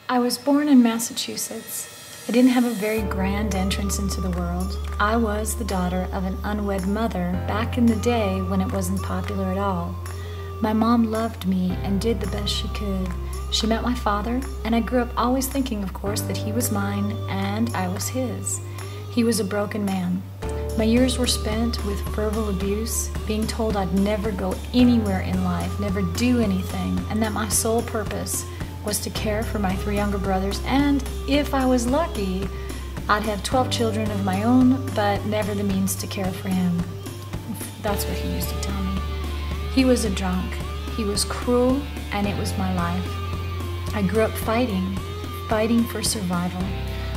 I was born in Massachusetts. I didn't have a very grand entrance into the world. I was the daughter of an unwed mother back in the day when it wasn't popular at all. My mom loved me and did the best she could. She met my father, and I grew up always thinking, of course, that he was mine and I was his. He was a broken man. My years were spent with verbal abuse, being told I'd never go anywhere in life, never do anything, and that my sole purpose was to care for my 3 younger brothers, and if I was lucky, I'd have 12 children of my own, but never the means to care for him. That's what he used to tell me. He was a drunk, he was cruel, and it was my life. I grew up fighting for survival.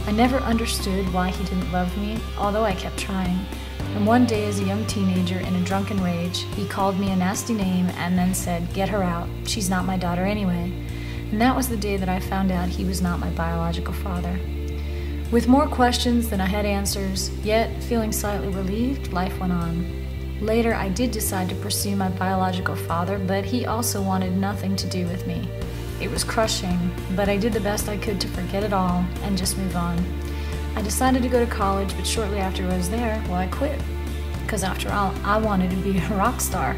I never understood why he didn't love me, although I kept trying. And one day as a young teenager in a drunken rage, he called me a nasty name and then said, "Get her out, she's not my daughter anyway." And that was the day that I found out he was not my biological father. With more questions than I had answers, yet feeling slightly relieved, life went on. Later, I did decide to pursue my biological father, but he also wanted nothing to do with me. It was crushing, but I did the best I could to forget it all and just move on. I decided to go to college, but shortly after I was there, well, I quit. Because after all, I wanted to be a rock star.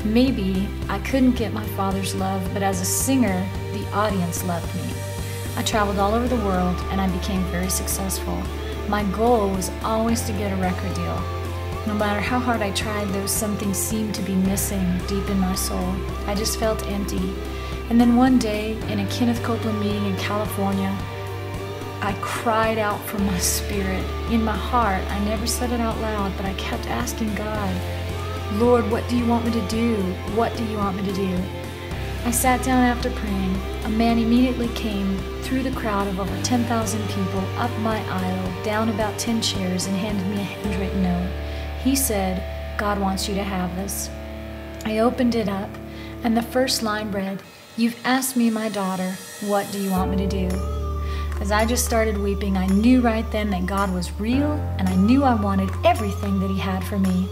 Maybe I couldn't get my father's love, but as a singer, the audience loved me. I traveled all over the world and I became very successful. My goal was always to get a record deal. No matter how hard I tried, there was something seemed to be missing deep in my soul. I just felt empty. And then one day, in a Kenneth Copeland meeting in California, I cried out from my spirit. In my heart, I never said it out loud, but I kept asking God, "Lord, what do you want me to do? What do you want me to do?" I sat down after praying. A man immediately came through the crowd of over 10,000 people, up my aisle, down about 10 chairs, and handed me a handwritten note. He said, "God wants you to have this." I opened it up, and the first line read, "You've asked me, my daughter, what do you want me to do?" As I just started weeping, I knew right then that God was real, and I knew I wanted everything that He had for me.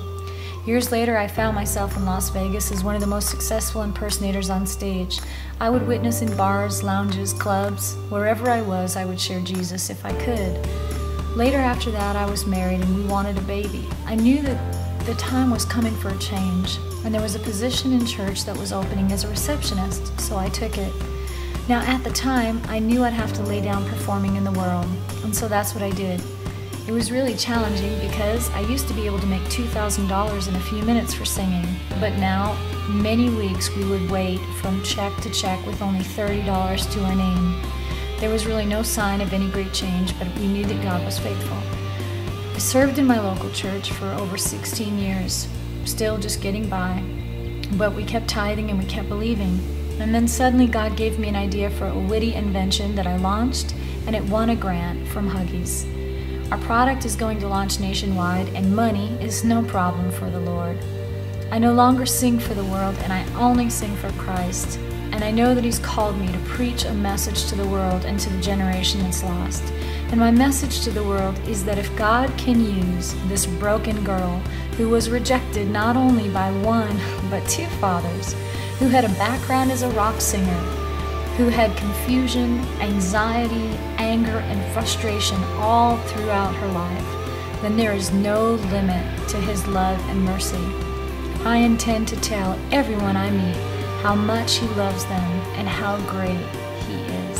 Years later, I found myself in Las Vegas as one of the most successful impersonators on stage. I would witness in bars, lounges, clubs. Wherever I was, I would share Jesus if I could. Later after that, I was married and we wanted a baby. I knew that the time was coming for a change, and there was a position in church that was opening as a receptionist, so I took it. Now, at the time, I knew I'd have to lay down performing in the world, and so that's what I did. It was really challenging because I used to be able to make $2,000 in a few minutes for singing, but now, many weeks we would wait from check to check with only $30 to our name. There was really no sign of any great change, but we knew that God was faithful. I served in my local church for over 16 years, still just getting by, but we kept tithing and we kept believing. And then suddenly God gave me an idea for a witty invention that I launched, and it won a grant from Huggies. Our product is going to launch nationwide, and money is no problem for the Lord. I no longer sing for the world, and I only sing for Christ. And I know that He's called me to preach a message to the world and to the generation that's lost. And my message to the world is that if God can use this broken girl who was rejected not only by 1, but 2 fathers, who had a background as a rock singer, who had confusion, anxiety, anger, and frustration all throughout her life, then there is no limit to His love and mercy. I intend to tell everyone I meet how much He loves them and how great He is.